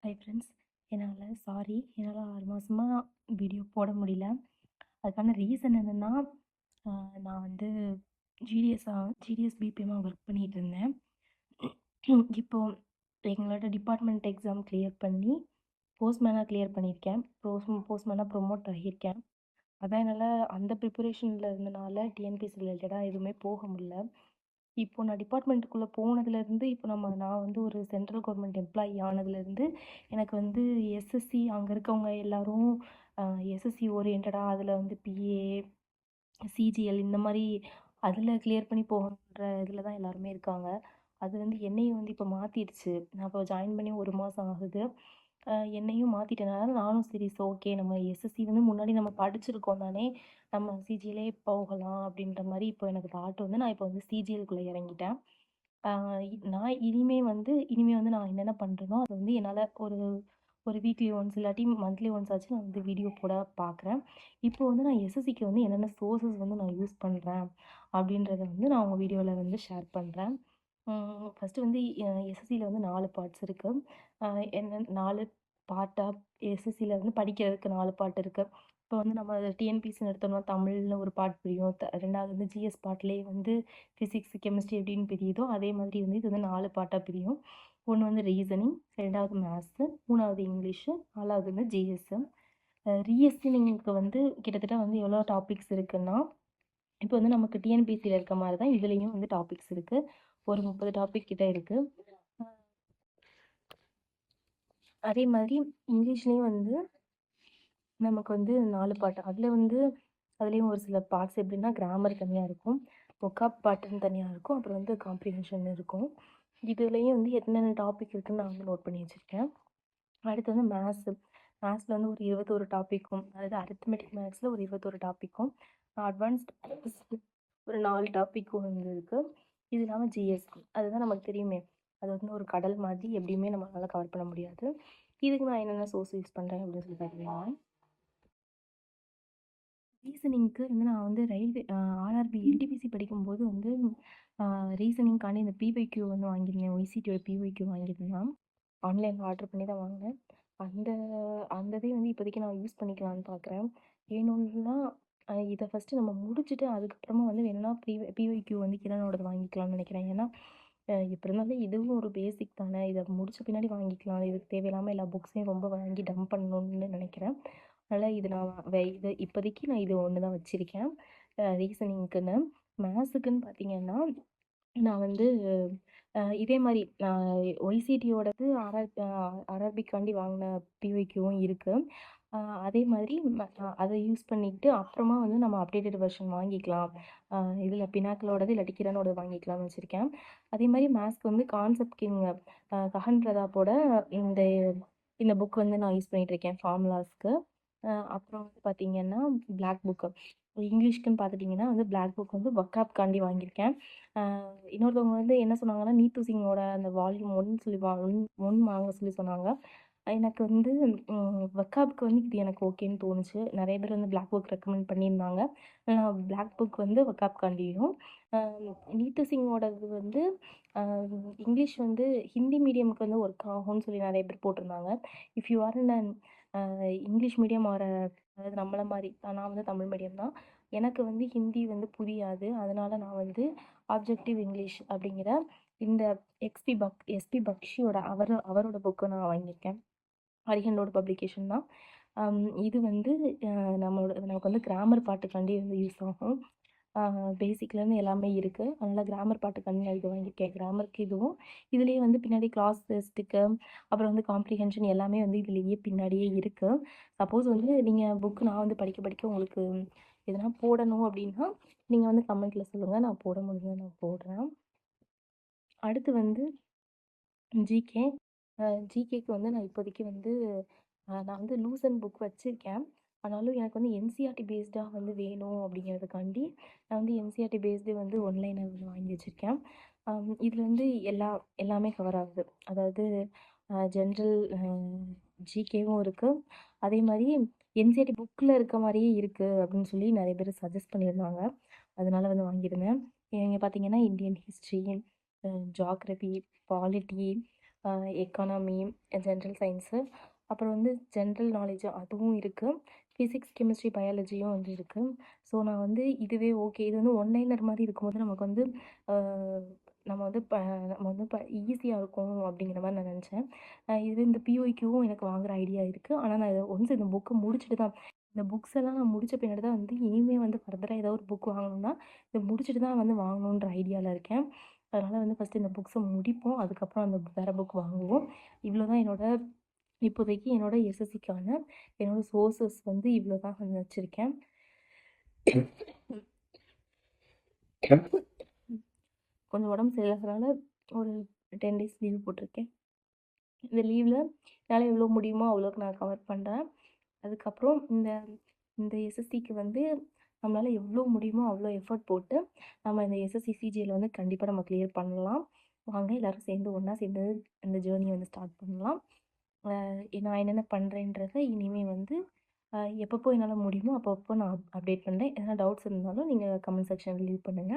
Hi friends, என்னால் 6 மாசமா video போட முடியல. அதுக்கான ரீசன் என்னன்னா, அ நான் வந்து ஜிடிஎஸ் பிபிஎம்மா ஒர்க் பண்ணிட்டு இருந்தேன். இப்போ எங்களோட டிபார்ட்மெண்ட் எக்ஸாம் கிளியர் பண்ணி, போஸ்ட்மேனா கிளியர் பண்ணியிருக்கேன். போஸ்ட்மேனா ப்ரொமோட் ஆகியிருக்கேன். அதான் என்னால அந்த ப்ரிப்பரேஷன்ல இருந்தனால டிஎன்பிஎஸ்சி ரிலேட்டடா எதுவுமே போக முடியல. இப்போ நான் டிபார்ட்மெண்ட்டுக்குள்ள போனதுலேருந்து, இப்போ நான் வந்து ஒரு சென்ட்ரல் கவர்மெண்ட் எம்ப்ளாயி ஆனதுலேருந்து, எனக்கு வந்து எஸ்எஸ்சி அங்க இருக்கவங்க எல்லாரும் எஸ்எஸ்சி ஓரியன்டடா அதில வந்து பிஏ, சிஜிஎல் இந்த மாரி அதில கிளியர் பண்ணி போகணுன்ற இதில தான் எல்லாருமே இருக்காங்க. அது வந்து என்னையும் வந்து இப்போ மாத்திடுச்சு. நான் இப்போ ஜாயின் பண்ணி 1 மாசம் ஆகுது. என்னையும் மாத்திட்டனால நானும் சரி ஓகே, நம்ம எஸ்எஸ்சி வந்து முன்னாடி நம்ம படிச்சிருக்கோம் தானே, நம்ம சிஜிஎல்லே போகலாம் அப்படின்ற மாரி இப்போ எனக்கு தாட் வந்து நான் இப்போ வந்து சிஜிஎல்குள்ள இறங்கிட்டேன். ஆ இனிமே வந்து நான் என்னென்ன பண்றேனோ, அத வந்து என்னால ஒரு ஒரு வீக்லி ஒன்ஸ் இல்லாட்டி மந்த்லி ஒன்ஸ் ஆச்சும் நான் வந்து வீடியோ போட பார்க்குறேன். இப்போ வந்து நான் எஸ்எஸ்சிக்கு வந்து என்னென்ன சோர்சஸ் வந்து நான் யூஸ் பண்றேன், அப்படின்றத வந்து நான் உங்க வீடியோல வந்து ஷேர் பண்றேன். ஃபர்ஸ்ட்டு வந்து எஸ்எஸ்சில வந்து 4 பார்ட்ஸ் இருக்கு. அ என்ன 4 பார்ட்டா எஸ்எஸ்சில வந்து படிக்கிறதுக்கு 4 பார்ட் இருக்கு. இப்போ வந்து நம்ம டிஎன்பிஎஸ்சின்னு எடுத்தோம்னா தமிழ்னு ஒரு பார்ட் பிரியும். 2வது வந்து ஜிஎஸ் பார்ட்லேயே வந்து ஃபிசிக்ஸ், கெமிஸ்ட்ரி எப்படின்னு பிரியுதோ, அதே மாதிரி வந்து இது வந்து 4 பார்ட்டா பிரியும். ஒண்ணு வந்து ரீசனிங், 2வது மேத்ஸு, 3வது இங்கிலீஷு, 4வது வந்து ஜிஎஸ். ரீசனிங்க்கு வந்து கிட்டத்தட்ட வந்து எவ்வளோ டாபிக்ஸ் இருக்குன்னா, இப்போ வந்து நமக்கு டிஎன்பிஎஸ்சில இருக்க மாரி தான் இதுலயும் வந்து டாபிக்ஸ் இருக்கு. ஒரு 30 டாபிக் கிட்ட இருக்கு. அதே மாதிரி இங்கிலீஷ்லயும் வந்து நமக்கு வந்து 4 பார்ட். அதுலயும் ஒரு சில பார்ட்ஸ் எப்படின்னா, கிராமர் தனியா இருக்கும். வொக்காப் பார்ட்டுன்னு தனியா இருக்கும். அப்புறம் வந்து காம்ப்ரிஹென்ஷன் இருக்கும். இதுலயும் வந்து என்னென்ன டாபிக் இருக்குன்னு நான் வந்து நோட் பண்ணி வச்சிருக்கேன். அடுத்து வந்து மேத்ஸு. மேத்ஸ்ல வந்து ஒரு 21 டாபிக்கும், அதாவது அரித்மெட்டிக் மேத்ஸ்ல ஒரு 21 டாபிக்கும், அட்வான்ஸ்ட் மேத்ஸ்ல ஒரு 4 டாபிக்கும் வந்து இருக்கு. இது இல்லாம ஜிஎஸ். அதுதான் நமக்கு தெரியுமே. அது வந்து ஒரு கடல் மாதிரி எப்படியுமே நம்மளால கவர் பண்ண முடியாது. இதுக்கு நான் என்னென்ன சோர்ஸ் யூஸ் பண்றேன் அப்படின்னு சொல்லி பார்த்தீங்கன்னா, ரீசனிங்க்கு வந்து நான் வந்து ரயில்வே ஆர்ஆர்பி என்டிபிசி படிக்கும்போது வந்து ரீசனிங்க்காண்டி இந்த பிஒய்க்யூ வந்து வாங்கியிருந்தேன். ஒய்சிடியோட பிஒய்க்யூ வாங்கியிருந்தேன். ஆன்லைன்ல ஆர்டர் பண்ணி தான் வாங்கினேன். அந்த அந்த இதை வந்து இப்போதைக்கு நான் யூஸ் பண்ணிக்கலான்னு பார்க்குறேன். வேணும்னா இதை ஃபஸ்ட்டு நம்ம முடிச்சுட்டு அதுக்கப்புறமா வந்து வேணும்னா பிஒய்க்யூ வந்து கிரணோடது வாங்கிக்கலாம்னு நினைக்கிறேன். ஏன்னா எப்படி இருந்தாலும் இதுவும் ஒரு பேசிக் தானே. இதை முடிச்ச பின்னாடி வாங்கிக்கலாம். இதுக்கு தேவையில்லாமல் எல்லா புக்ஸையும் ரொம்ப வாங்கி டம்ப் பண்ணணும்னு நினைக்கிறேன். அதனால் இது நான் இது இப்போதைக்கு நான் இது ஒன்று தான் வச்சுருக்கேன் ரீசனிங்க்குன்னு. மேத்ஸுக்குன்னு பார்த்தீங்கன்னா, நான் வந்து இதே மாரி ஒய்சிடியோடது ஆர்ஆர்பிக்காண்டி வாங்கின பிஒய்க்யூவும் இருக்கு. அ அதே மாதிரி அத யூஸ் பண்ணிக்கிட்டு அப்புறமா வந்து நம்ம அப்டேட்டட் வெர்ஷன் வாங்கிக்கலாம். இதில பினாக்கிளோடது இல்லாட்டி கிரணோடது வாங்கிக்கலாம்னு வச்சிருக்கேன். அதே மாரி மேத்ஸ்க்கு வந்து கான்செப்ட் கிங் கஹன் பிரதாப்போட இந்த இந்த புக் வந்து நான் யூஸ் பண்ணிட்டுருக்கேன் ஃபார்முலாஸ்க்கு. அப்புறம் வந்து பார்த்தீங்கன்னா, பிளாக் புக்கு. இங்கிலீஷ்க்குன்னு பார்த்துட்டிங்கன்னா வந்து பிளாக் புக் வந்து வொக்காப்காண்டி வாங்கியிருக்கேன். அ இன்னொருத்தவங்க வந்து என்ன சொன்னாங்கன்னா, நீத்து சிங்கோட அந்த வால்யூம் 1 சொல்லி 1 வாங்க சொல்லி சொன்னாங்க. எனக்கு வந்து வொக்காப்க்கு வந்து இது எனக்கு ஓகேன்னு தோணுச்சு. நெறைய பேர் வந்து பிளாக் புக் ரெக்கமெண்ட் பண்ணியிருந்தாங்க. பிளாக் புக் வந்து வொக்காப்காண்டியும், அ நீத்து சிங்கோடது வந்து அ இங்கிலீஷ் வந்து ஹிந்தி மீடியமுக்கு வந்து ஒர்க் ஆகும்னு சொல்லி நெறைய பேர் போட்டிருந்தாங்க. If you are in an English medium அதாவது நம்மள மாரி நான் வந்து தமிழ் மீடியம் தான். எனக்கு வந்து ஹிந்தி வந்து புரியாது. அதனால நான் வந்து ஆப்ஜெக்டிவ் இங்கிலீஷ் அப்படிங்கிற இந்த எஸ்பி பக்ஷியோட அவரோட புக்கு நான் வாங்கியிருக்கேன். அரிஹண்டோட பப்ளிகேஷன் தான். இது வந்து நமக்கு வந்து கிராமர் பாட்டுக்காண்டி வந்து யூஸ் ஆகும். பேசிக்லேருந்து எல்லாமே இருக்கு. அதனால கிராமர் பாட்டுக்காண்டி நான் இது வாங்கியிருக்கேன். கிராமருக்கு இதுவும், இதுலயே வந்து பின்னாடி கிளாஸ் டெஸ்ட்டுக்கு, அப்புறம் வந்து காம்ப்ரிஹென்ஷன் எல்லாமே வந்து இதுலயே பின்னாடியே இருக்கு. சப்போஸ் வந்து நீங்க நான் வந்து படிக்க படிக்க உங்களுக்கு எதனா போடணும் அப்படின்னா, நீங்க வந்து கமெண்ட்ல சொல்லுங்க. நான் போட முடிஞ்சா நான் போடுறேன். அடுத்து வந்து ஜிகே. ஜிகேக்கு வந்து நான் இப்போதைக்கு வந்து நான் வந்து லூசன் புக் வச்சிருக்கேன். ஆனாலும் எனக்கு வந்து என்சிஇஆர்டி பேஸ்டா வந்து வேணும் அப்படிங்கிறதுக்காண்டி, நான் வந்து என்சிஇஆர்டி பேஸ்டு வந்து ஒன்லைனர் வந்து வாங்கி வச்சிருக்கேன். இதுல வந்து எல்லாமே கவர் ஆகுது. அதாவது ஜென்ரல் ஜிகேவும் இருக்கு. அதே மாரி என்சிஇஆர்டி புக்ல இருக்க மாரியே இருக்கு அப்படின்னு சொல்லி நெறைய பேர் சஜெஸ்ட் பண்ணியிருந்தாங்க. அதனால வந்து வாங்கியிருந்தேன். இங்க பார்த்தீங்கன்னா, Indian history, geography, polity, economy, general science, அப்புறம் வந்து ஜென்ரல் நாலேட்ஜ் அதுவும் இருக்குது. ஃபிசிக்ஸ், கெமிஸ்ட்ரி, பயாலஜியும் வந்து இருக்குது. ஸோ நான் வந்து இதுவே ஓகே. இது வந்து ஒன்லைனர் மாதிரி இருக்கும்போது நமக்கு வந்து ஆ, நம்ம வந்து நம்ம வந்து ஈஸியா இருக்கும் அப்படிங்கிற மாரி நான் நெனச்சேன். இதுவே இந்த பிஒய்க்யூவும் எனக்கு வாங்குற ஐடியா இருக்கு. ஆனா நான் இத ஒன்ஸ் இந்த புக்க முடிச்சுட்டு தான் இந்த புக்ஸ் எல்லாம் நான் முடிச்ச பின்னாடி தான் வந்து இனிமே வந்து ஃபர்தரா ஏதோ ஒரு புக் வாங்கணும்னா, இத முடிச்சுட்டு தான் வந்து வாங்கணுன்ற ஐடியால இருக்கேன். அதனால வந்து ஃபர்ஸ்ட்டு இந்த புக்ஸ முடிப்போம். அதுக்கப்புறம் அந்த வேற புக் வாங்குவோம். இவ்வளோ தான் இப்போதைக்கு என்னோட எஸ்எஸ்சிக்கான என்னோட சோர்சஸ் வந்து இவ்வளோ தான் வந்து வச்சிருக்கேன். கொஞ்சம் உடம்பு சரியில்லாதனால ஒரு 10 டேஸ் லீவ் போட்டிருக்கேன். இந்த லீவ்ல என்னால எவ்வளோ முடியுமோ அவ்வளோக்கு நான் கவர் பண்றேன். அதுக்கப்புறம் இந்த இந்த எஸ்எஸ்சிக்கு வந்து நம்மளால எவ்வளோ முடியுமோ அவ்வளோ எஃபோர்ட் போட்டு நம்ம இந்த எஸ்எஸ்சி சிஜிஎல் வந்து கண்டிப்பா நம்ம கிளியர் பண்ணலாம். வாங்க எல்லாரும் சேர்ந்து ஒண்ணா சேர்ந்து இந்த ஜேர்னிய வந்து ஸ்டார்ட் பண்ணலாம். நான் என்னென்ன பண்றேன்றத இனிமே வந்து எப்பப்போ என்னால முடியுமோ அப்பப்போ நான் அப்டேட் பண்றேன். எதனா டவுட்ஸ் இருந்தாலும் நீங்க கமெண்ட் செக்ஷன்ல லீவ் பண்ணுங்க.